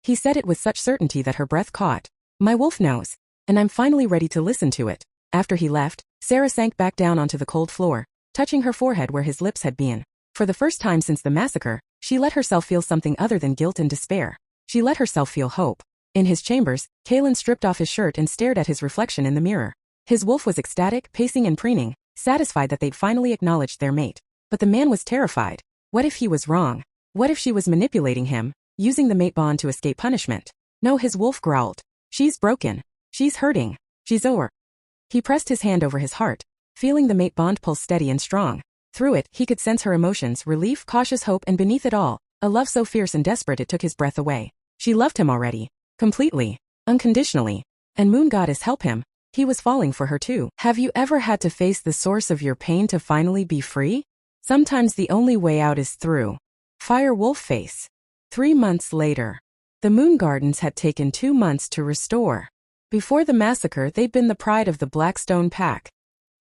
He said it with such certainty that her breath caught. My wolf knows. And I'm finally ready to listen to it. After he left, Sarah sank back down onto the cold floor, touching her forehead where his lips had been. For the first time since the massacre, she let herself feel something other than guilt and despair. She let herself feel hope. In his chambers, Kaelin stripped off his shirt and stared at his reflection in the mirror. His wolf was ecstatic, pacing and preening, satisfied that they'd finally acknowledged their mate. But the man was terrified. What if he was wrong? What if she was manipulating him, using the mate bond to escape punishment? No, his wolf growled. She's broken. She's hurting. She's over. He pressed his hand over his heart, feeling the mate bond pulse steady and strong. Through it, he could sense her emotions, relief, cautious hope, and beneath it all, a love so fierce and desperate it took his breath away. She loved him already. Completely. Unconditionally. And Moon Goddess help him. He was falling for her too. Have you ever had to face the source of your pain to finally be free? Sometimes the only way out is through. Fire Wolf Face. 3 months later. The Moon Gardens had taken 2 months to restore. Before the massacre, they'd been the pride of the Blackstone Pack.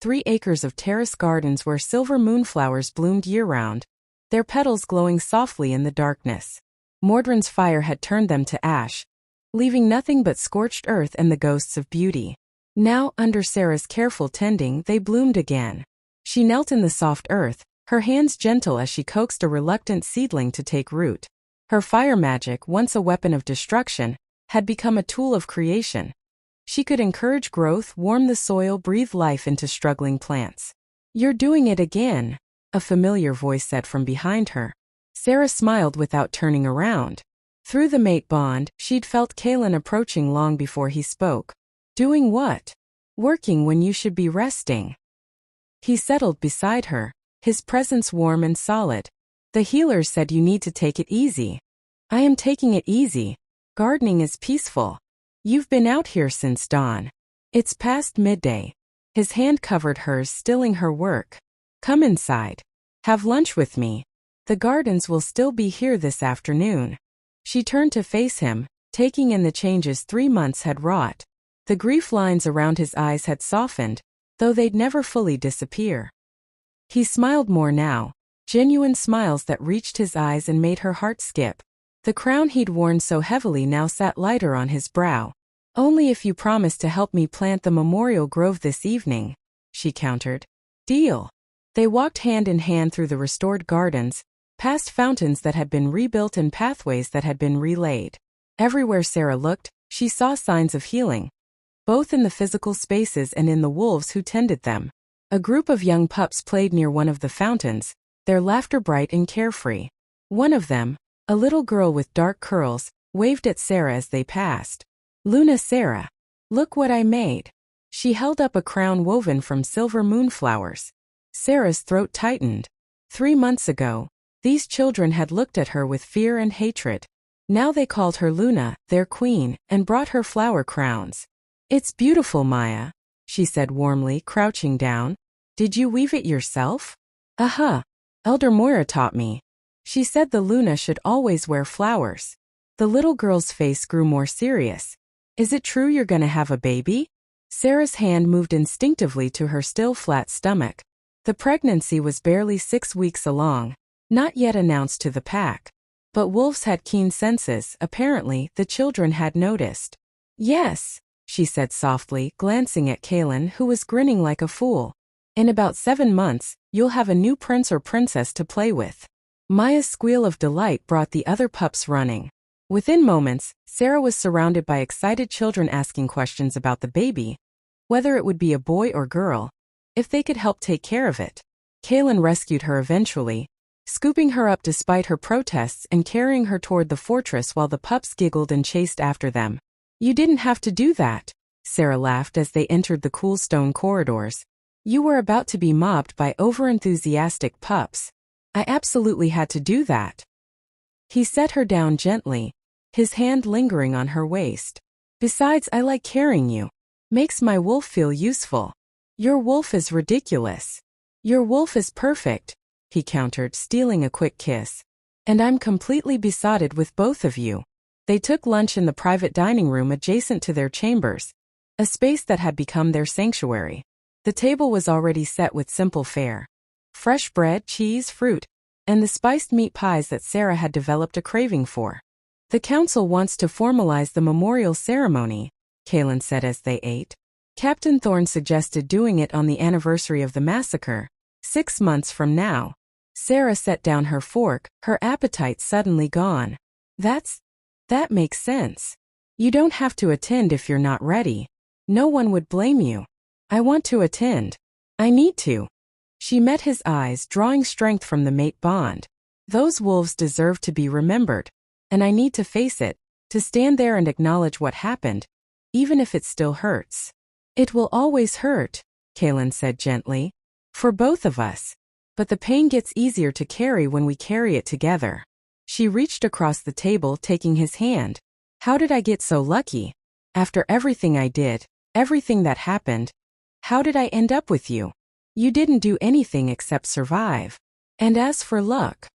3 acres of terrace gardens where silver moonflowers bloomed year-round, their petals glowing softly in the darkness. Mordrin's fire had turned them to ash, leaving nothing but scorched earth and the ghosts of beauty. Now, under Sarah's careful tending, they bloomed again. She knelt in the soft earth, her hands gentle as she coaxed a reluctant seedling to take root. Her fire magic, once a weapon of destruction, had become a tool of creation. She could encourage growth, warm the soil, breathe life into struggling plants. You're doing it again, a familiar voice said from behind her. Sarah smiled without turning around. Through the mate bond, she'd felt Kaelin approaching long before he spoke. Doing what? Working when you should be resting. He settled beside her, his presence warm and solid. The healers said you need to take it easy. I am taking it easy. Gardening is peaceful. You've been out here since dawn. It's past midday. His hand covered hers, stilling her work. Come inside. Have lunch with me. The gardens will still be here this afternoon. She turned to face him, taking in the changes 3 months had wrought. The grief lines around his eyes had softened, though they'd never fully disappear. He smiled more now, genuine smiles that reached his eyes and made her heart skip. The crown he'd worn so heavily now sat lighter on his brow. Only if you promise to help me plant the memorial grove this evening, she countered. Deal. They walked hand in hand through the restored gardens, past fountains that had been rebuilt and pathways that had been relaid. Everywhere Sarah looked, she saw signs of healing, both in the physical spaces and in the wolves who tended them. A group of young pups played near one of the fountains, their laughter bright and carefree. One of them, a little girl with dark curls, waved at Sarah as they passed. Luna, Sarah. Look what I made. She held up a crown woven from silver moonflowers. Sarah's throat tightened. 3 months ago, these children had looked at her with fear and hatred. Now they called her Luna, their queen, and brought her flower crowns. It's beautiful, Maya, she said warmly, crouching down. Did you weave it yourself? Elder Moira taught me. She said the Luna should always wear flowers. The little girl's face grew more serious. Is it true you're gonna have a baby? Sarah's hand moved instinctively to her still flat stomach. The pregnancy was barely 6 weeks along, not yet announced to the pack. But wolves had keen senses. Apparently, the children had noticed. Yes, she said softly, glancing at Kaylin, who was grinning like a fool. In about 7 months, you'll have a new prince or princess to play with. Maya's squeal of delight brought the other pups running. Within moments, Sarah was surrounded by excited children asking questions about the baby, whether it would be a boy or girl, if they could help take care of it. Kaylin rescued her eventually, scooping her up despite her protests and carrying her toward the fortress while the pups giggled and chased after them. You didn't have to do that, Sarah laughed as they entered the cool stone corridors. You were about to be mobbed by overenthusiastic pups. I absolutely had to do that. He set her down gently, his hand lingering on her waist. Besides, I like carrying you. Makes my wolf feel useful. Your wolf is ridiculous. Your wolf is perfect, he countered, stealing a quick kiss. And I'm completely besotted with both of you. They took lunch in the private dining room adjacent to their chambers, a space that had become their sanctuary. The table was already set with simple fare. Fresh bread, cheese, fruit, and the spiced meat pies that Sarah had developed a craving for. The council wants to formalize the memorial ceremony, Kaylin said as they ate. Captain Thorne suggested doing it on the anniversary of the massacre, 6 months from now. Sarah set down her fork, her appetite suddenly gone. That makes sense. You don't have to attend if you're not ready. No one would blame you. I want to attend. I need to. She met his eyes, drawing strength from the mate bond. Those wolves deserve to be remembered. And I need to face it, to stand there and acknowledge what happened, even if it still hurts. It will always hurt, Kaylin said gently. For both of us. But the pain gets easier to carry when we carry it together. She reached across the table, taking his hand. How did I get so lucky? After everything I did, everything that happened, how did I end up with you? You didn't do anything except survive. And as for luck.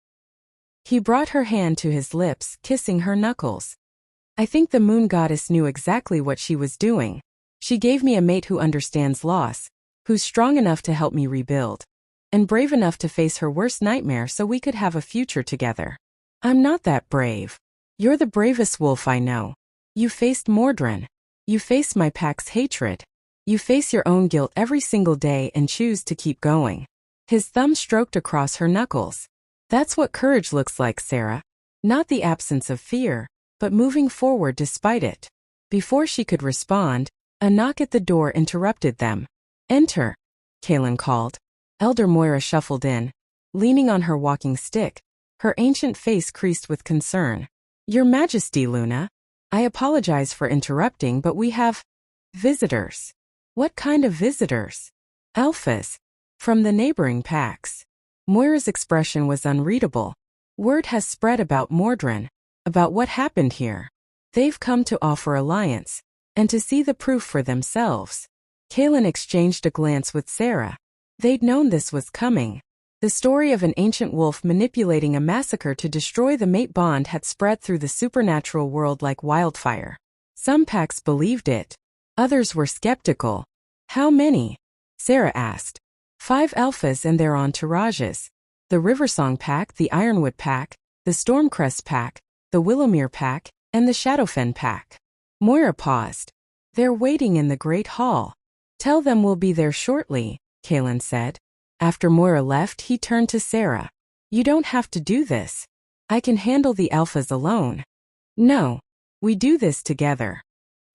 He brought her hand to his lips, kissing her knuckles. I think the moon goddess knew exactly what she was doing. She gave me a mate who understands loss, who's strong enough to help me rebuild, and brave enough to face her worst nightmare so we could have a future together. I'm not that brave. You're the bravest wolf I know. You faced Mordrin. You face my pack's hatred. You face your own guilt every single day and choose to keep going. His thumb stroked across her knuckles. That's what courage looks like, Sarah. Not the absence of fear, but moving forward despite it. Before she could respond, a knock at the door interrupted them. Enter, Kaylin called. Elder Moira shuffled in, leaning on her walking stick, her ancient face creased with concern. Your Majesty, Luna. I apologize for interrupting, but we have visitors. What kind of visitors? Alphas. From the neighboring packs. Moira's expression was unreadable. Word has spread about Mordrin, about what happened here. They've come to offer alliance, and to see the proof for themselves. Kaylin exchanged a glance with Sarah. They'd known this was coming. The story of an ancient wolf manipulating a massacre to destroy the mate bond had spread through the supernatural world like wildfire. Some packs believed it. Others were skeptical. How many? Sarah asked. 5 alphas and their entourages. The Riversong pack, the Ironwood pack, the Stormcrest pack, the Willowmere pack, and the Shadowfen pack. Moira paused. They're waiting in the Great Hall. Tell them we'll be there shortly, Kaylin said. After Moira left, he turned to Sarah. You don't have to do this. I can handle the alphas alone. No. We do this together.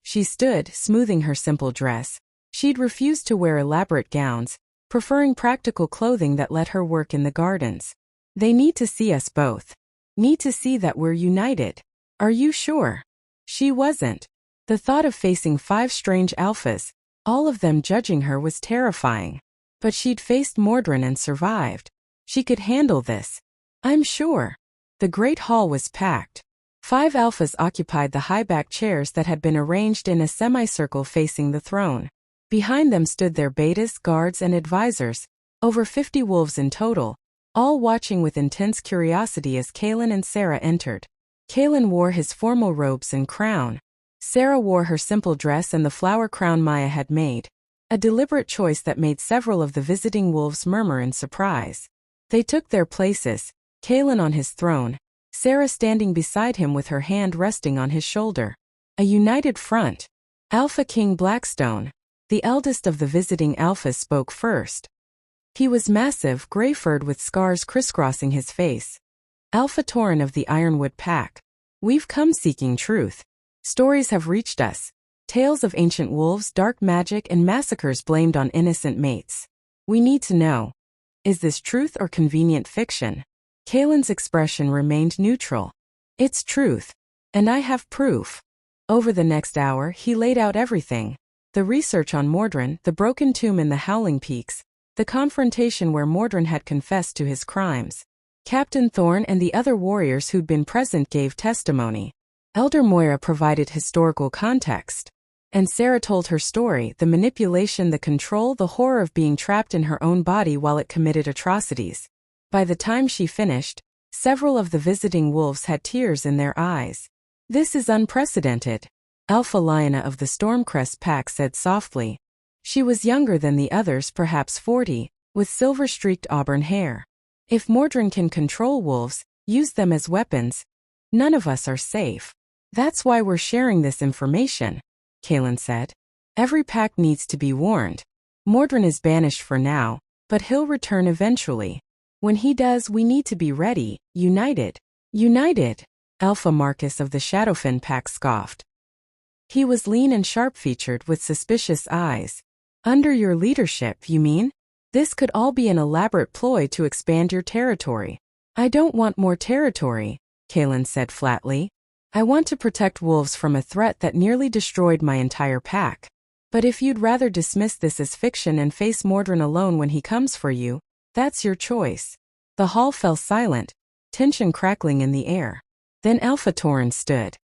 She stood, smoothing her simple dress. She'd refused to wear elaborate gowns, preferring practical clothing that let her work in the gardens. They need to see us both. Need to see that we're united. Are you sure? She wasn't. The thought of facing 5 strange alphas, all of them judging her, was terrifying. But she'd faced Mordrin and survived. She could handle this. I'm sure. The great hall was packed. 5 alphas occupied the high-backed chairs that had been arranged in a semicircle facing the throne. Behind them stood their betas, guards, and advisors, over 50 wolves in total, all watching with intense curiosity as Kaelin and Sarah entered. Kaelin wore his formal robes and crown. Sarah wore her simple dress and the flower crown Maya had made, a deliberate choice that made several of the visiting wolves murmur in surprise. They took their places, Kaelin on his throne, Sarah standing beside him with her hand resting on his shoulder. A united front. Alpha King Blackstone, the eldest of the visiting alphas, spoke first. He was massive, gray-furred with scars crisscrossing his face. Alpha Tauren of the Ironwood Pack. We've come seeking truth. Stories have reached us. Tales of ancient wolves, dark magic, and massacres blamed on innocent mates. We need to know. Is this truth or convenient fiction? Kaelin's expression remained neutral. It's truth. And I have proof. Over the next hour, he laid out everything. The research on Mordrin, the broken tomb in the Howling Peaks, the confrontation where Mordrin had confessed to his crimes. Captain Thorn and the other warriors who'd been present gave testimony. Elder Moira provided historical context. And Sarah told her story, the manipulation, the control, the horror of being trapped in her own body while it committed atrocities. By the time she finished, several of the visiting wolves had tears in their eyes. This is unprecedented, Alpha Lyanna of the Stormcrest Pack said softly. She was younger than the others, perhaps 40, with silver-streaked auburn hair. If Mordrin can control wolves, use them as weapons, none of us are safe. That's why we're sharing this information, Kaelin said. Every pack needs to be warned. Mordrin is banished for now, but he'll return eventually. When he does, we need to be ready, united. United, Alpha Marcus of the Shadowfen Pack scoffed. He was lean and sharp-featured with suspicious eyes. Under your leadership, you mean? This could all be an elaborate ploy to expand your territory. I don't want more territory, Kaelin said flatly. I want to protect wolves from a threat that nearly destroyed my entire pack. But if you'd rather dismiss this as fiction and face Mordrin alone when he comes for you, that's your choice. The hall fell silent, tension crackling in the air. Then Alpha Tauren stood.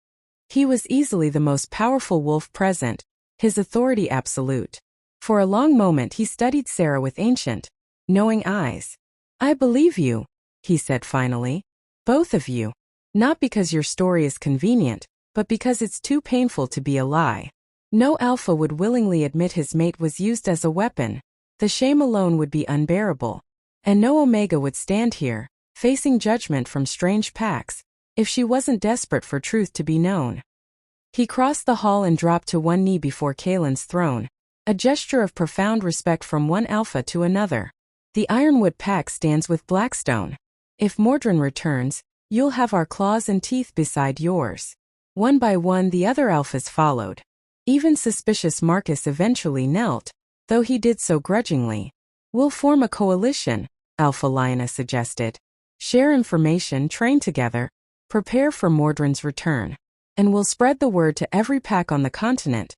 He was easily the most powerful wolf present, his authority absolute. For a long moment he studied Sarah with ancient, knowing eyes. I believe you, he said finally. Both of you. Not because your story is convenient, but because it's too painful to be a lie. No alpha would willingly admit his mate was used as a weapon. The shame alone would be unbearable. And no Omega would stand here, facing judgment from strange packs, if she wasn't desperate for truth to be known. He crossed the hall and dropped to one knee before Kaelin's throne, a gesture of profound respect from one alpha to another. The Ironwood Pack stands with Blackstone. If Mordrin returns, you'll have our claws and teeth beside yours. One by one the other alphas followed. Even suspicious Marcus eventually knelt, though he did so grudgingly. We'll form a coalition, Alpha Lyanna suggested. Share information, train together, prepare for Mordrin's return. And we'll spread the word to every pack on the continent.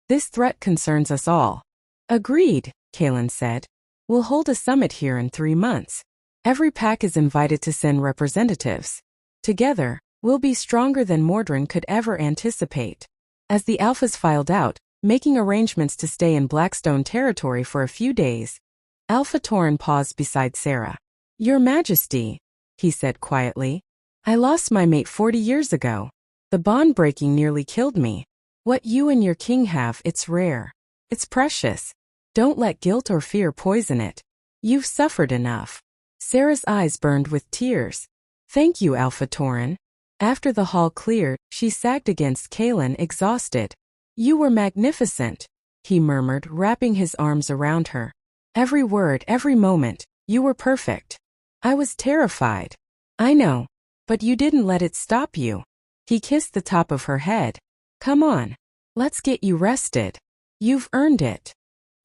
This threat concerns us all. Agreed, Kaelin said. We'll hold a summit here in 3 months. Every pack is invited to send representatives. Together, we'll be stronger than Mordrin could ever anticipate. As the alphas filed out, making arrangements to stay in Blackstone territory for a few days, Alpha Tauren paused beside Sarah. Your Majesty, he said quietly. I lost my mate 40 years ago. The bond breaking nearly killed me. What you and your king have, it's rare. It's precious. Don't let guilt or fear poison it. You've suffered enough. Sarah's eyes burned with tears. Thank you, Alpha Tauren. After the hall cleared, she sagged against Kaelin, exhausted. You were magnificent, he murmured, wrapping his arms around her. Every word, every moment, you were perfect. I was terrified. I know. But you didn't let it stop you. He kissed the top of her head. Come on. Let's get you rested. You've earned it.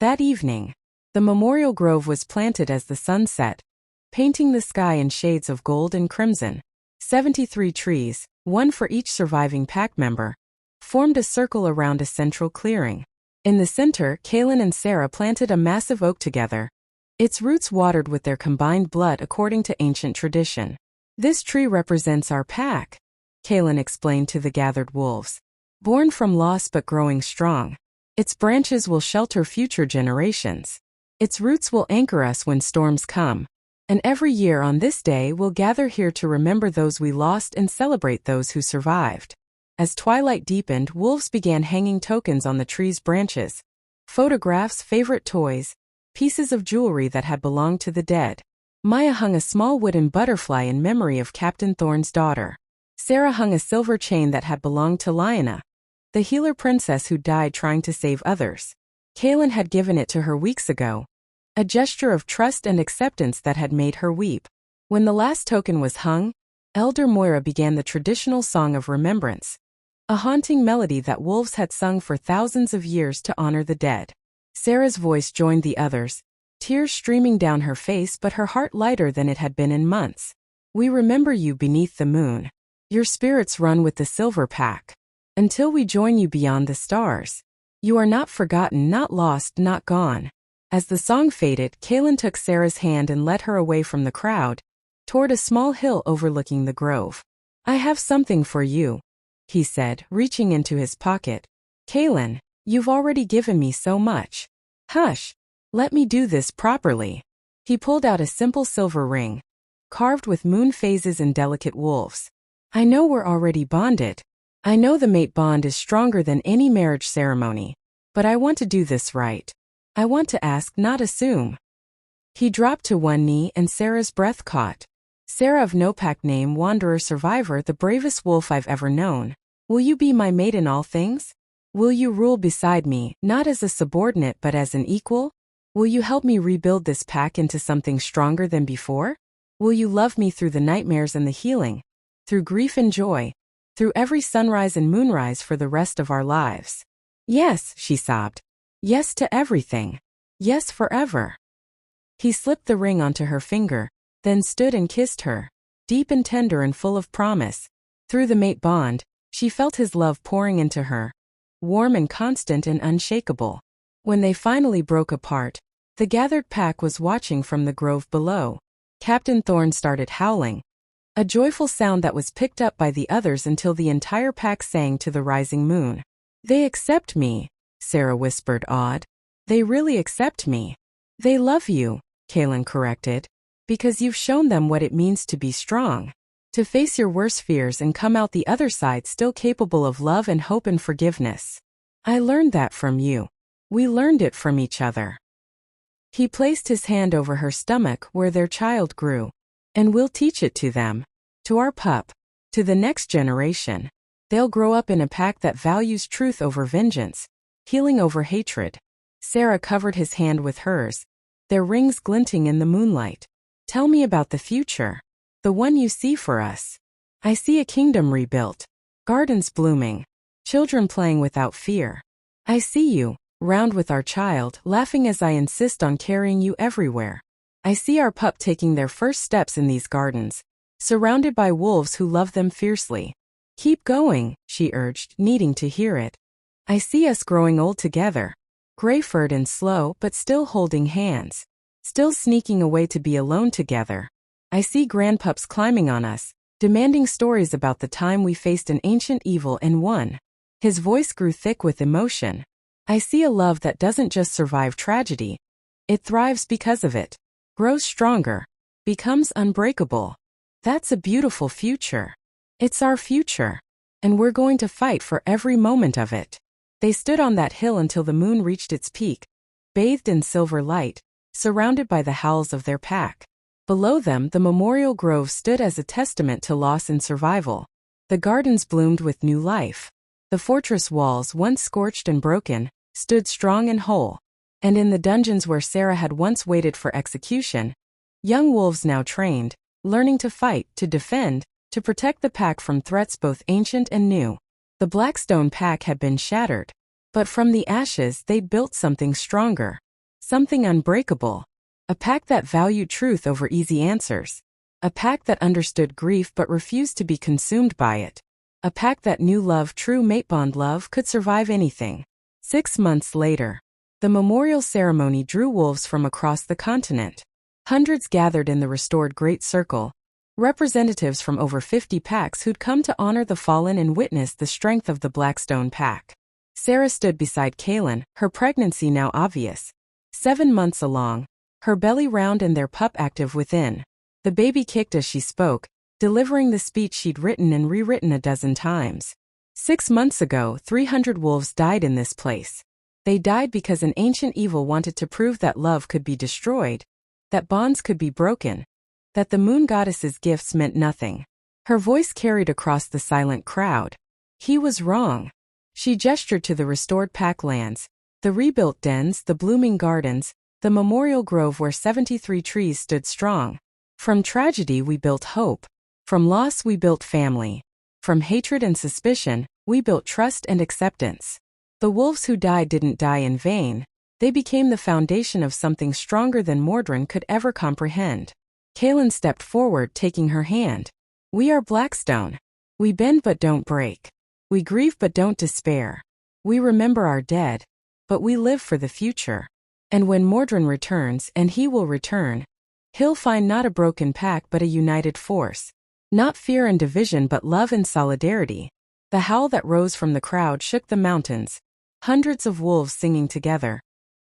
That evening, the memorial grove was planted as the sun set, painting the sky in shades of gold and crimson. 73 trees, one for each surviving pack member, formed a circle around a central clearing. In the center, Kaylin and Sarah planted a massive oak together, its roots watered with their combined blood according to ancient tradition. This tree represents our pack, Kaylin explained to the gathered wolves. Born from loss but growing strong. Its branches will shelter future generations. Its roots will anchor us when storms come. And every year on this day we'll gather here to remember those we lost and celebrate those who survived. As twilight deepened, wolves began hanging tokens on the tree's branches. Photographs, favorite toys, pieces of jewelry that had belonged to the dead. Maya hung a small wooden butterfly in memory of Captain Thorne's daughter. Sarah hung a silver chain that had belonged to Lyanna, the healer princess who died trying to save others. Kaylin had given it to her weeks ago, a gesture of trust and acceptance that had made her weep. When the last token was hung, Elder Moira began the traditional song of remembrance, a haunting melody that wolves had sung for thousands of years to honor the dead. Sarah's voice joined the others, tears streaming down her face but her heart lighter than it had been in months. We remember you beneath the moon. Your spirits run with the silver pack. Until we join you beyond the stars. You are not forgotten, not lost, not gone. As the song faded, Kaylin took Sarah's hand and led her away from the crowd, toward a small hill overlooking the grove. I have something for you, he said, reaching into his pocket. Kaylin, you've already given me so much. Hush. Let me do this properly. He pulled out a simple silver ring, carved with moon phases and delicate wolves. I know we're already bonded. I know the mate bond is stronger than any marriage ceremony. But I want to do this right. I want to ask, not assume. He dropped to one knee and Sarah's breath caught. Sarah of no pack name, wanderer survivor, the bravest wolf I've ever known. Will you be my mate in all things? Will you rule beside me, not as a subordinate but as an equal? Will you help me rebuild this pack into something stronger than before? Will you love me through the nightmares and the healing? Through grief and joy? Through every sunrise and moonrise for the rest of our lives? Yes, she sobbed. Yes to everything. Yes forever. He slipped the ring onto her finger, then stood and kissed her, deep and tender and full of promise. Through the mate bond, she felt his love pouring into her, warm and constant and unshakable. When they finally broke apart, the gathered pack was watching from the grove below. Captain Thorne started howling, a joyful sound that was picked up by the others until the entire pack sang to the rising moon. They accept me, Sarah whispered, awed. They really accept me. They love you, Kaylin corrected, because you've shown them what it means to be strong, to face your worst fears and come out the other side still capable of love and hope and forgiveness. I learned that from you. We learned it from each other. He placed his hand over her stomach where their child grew. And we'll teach it to them. To our pup. To the next generation. They'll grow up in a pack that values truth over vengeance, healing over hatred. Sarah covered his hand with hers, their rings glinting in the moonlight. Tell me about the future. The one you see for us. I see a kingdom rebuilt. Gardens blooming. Children playing without fear. I see you, round with our child, laughing as I insist on carrying you everywhere. I see our pup taking their first steps in these gardens, surrounded by wolves who love them fiercely. Keep going, she urged, needing to hear it. I see us growing old together, gray-furred and slow but still holding hands, still sneaking away to be alone together. I see grandpups climbing on us, demanding stories about the time we faced an ancient evil and won. His voice grew thick with emotion. I see a love that doesn't just survive tragedy. It thrives because of it, grows stronger, becomes unbreakable. That's a beautiful future. It's our future. And we're going to fight for every moment of it. They stood on that hill until the moon reached its peak, bathed in silver light, surrounded by the howls of their pack. Below them, the memorial grove stood as a testament to loss and survival. The gardens bloomed with new life. The fortress walls, once scorched and broken, stood strong and whole. And in the dungeons where Sarah had once waited for execution, young wolves now trained, learning to fight, to defend, to protect the pack from threats both ancient and new. The Blackstone pack had been shattered, but from the ashes they'd built something stronger, something unbreakable, a pack that valued truth over easy answers, A pack that understood grief but refused to be consumed by it. A pack that knew love, true mate bond love, could survive anything. 6 months later, the memorial ceremony drew wolves from across the continent. Hundreds gathered in the restored Great Circle, representatives from over 50 packs who'd come to honor the fallen and witness the strength of the Blackstone pack. Sarah stood beside Kaylin, her pregnancy now obvious. 7 months along, her belly round and their pup active within. The baby kicked as she spoke, delivering the speech she'd written and rewritten a dozen times. 6 months ago, 300 wolves died in this place. They died because an ancient evil wanted to prove that love could be destroyed, that bonds could be broken, that the moon goddess's gifts meant nothing. Her voice carried across the silent crowd. He was wrong. She gestured to the restored pack lands, the rebuilt dens, the blooming gardens, the memorial grove where 73 trees stood strong. From tragedy we built hope. From loss we built family. From hatred and suspicion, we built trust and acceptance. The wolves who died didn't die in vain. They became the foundation of something stronger than Mordrin could ever comprehend. Kaylin stepped forward, taking her hand. We are Blackstone. We bend but don't break. We grieve but don't despair. We remember our dead, but we live for the future. And when Mordrin returns, and he will return, he'll find not a broken pack but a united force. Not fear and division but love and solidarity. The howl that rose from the crowd shook the mountains. Hundreds of wolves singing together,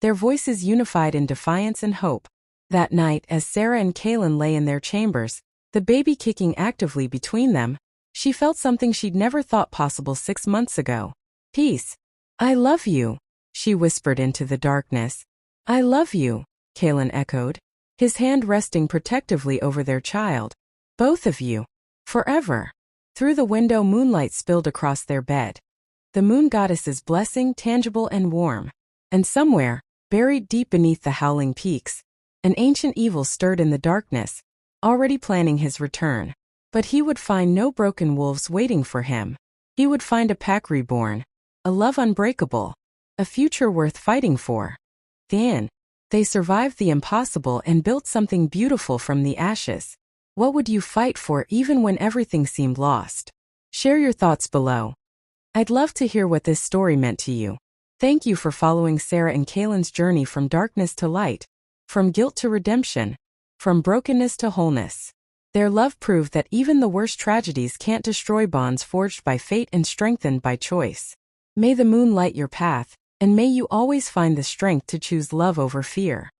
their voices unified in defiance and hope. That night, as Sarah and Kaylin lay in their chambers, the baby kicking actively between them, she felt something she'd never thought possible 6 months ago. Peace. I love you, she whispered into the darkness. I love you, Kaylin echoed, his hand resting protectively over their child. Both of you. Forever. Through the window, moonlight spilled across their bed. The moon goddess's blessing, tangible and warm. And somewhere, buried deep beneath the howling peaks, an ancient evil stirred in the darkness, already planning his return. But he would find no broken wolves waiting for him. He would find a pack reborn, a love unbreakable, a future worth fighting for. Then, they survived the impossible and built something beautiful from the ashes. What would you fight for even when everything seemed lost? Share your thoughts below. I'd love to hear what this story meant to you. Thank you for following Sarah and Kaylin's journey from darkness to light, from guilt to redemption, from brokenness to wholeness. Their love proved that even the worst tragedies can't destroy bonds forged by fate and strengthened by choice. May the moon light your path, and may you always find the strength to choose love over fear.